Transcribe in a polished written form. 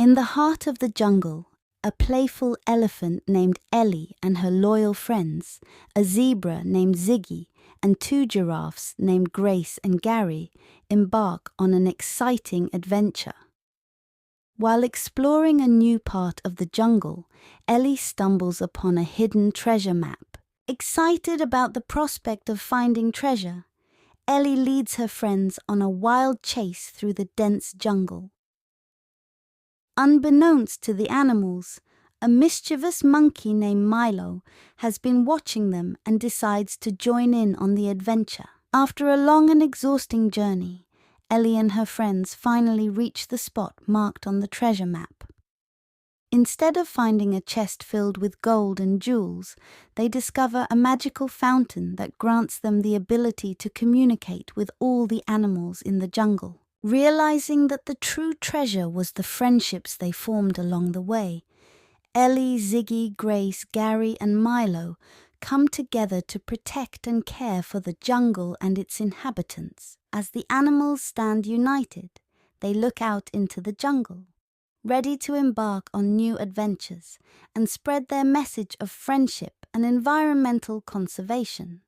In the heart of the jungle, a playful elephant named Ellie and her loyal friends, a zebra named Ziggy, and two giraffes named Grace and Gary embark on an exciting adventure. While exploring a new part of the jungle, Ellie stumbles upon a hidden treasure map. Excited about the prospect of finding treasure, Ellie leads her friends on a wild chase through the dense jungle. Unbeknownst to the animals, a mischievous monkey named Milo has been watching them and decides to join in on the adventure. After a long and exhausting journey, Ellie and her friends finally reach the spot marked on the treasure map. Instead of finding a chest filled with gold and jewels, they discover a magical fountain that grants them the ability to communicate with all the animals in the jungle. Realizing that the true treasure was the friendships they formed along the way, Ellie, Ziggy, Grace, Gary, and Milo come together to protect and care for the jungle and its inhabitants. As the animals stand united, they look out into the jungle, ready to embark on new adventures and spread their message of friendship and environmental conservation.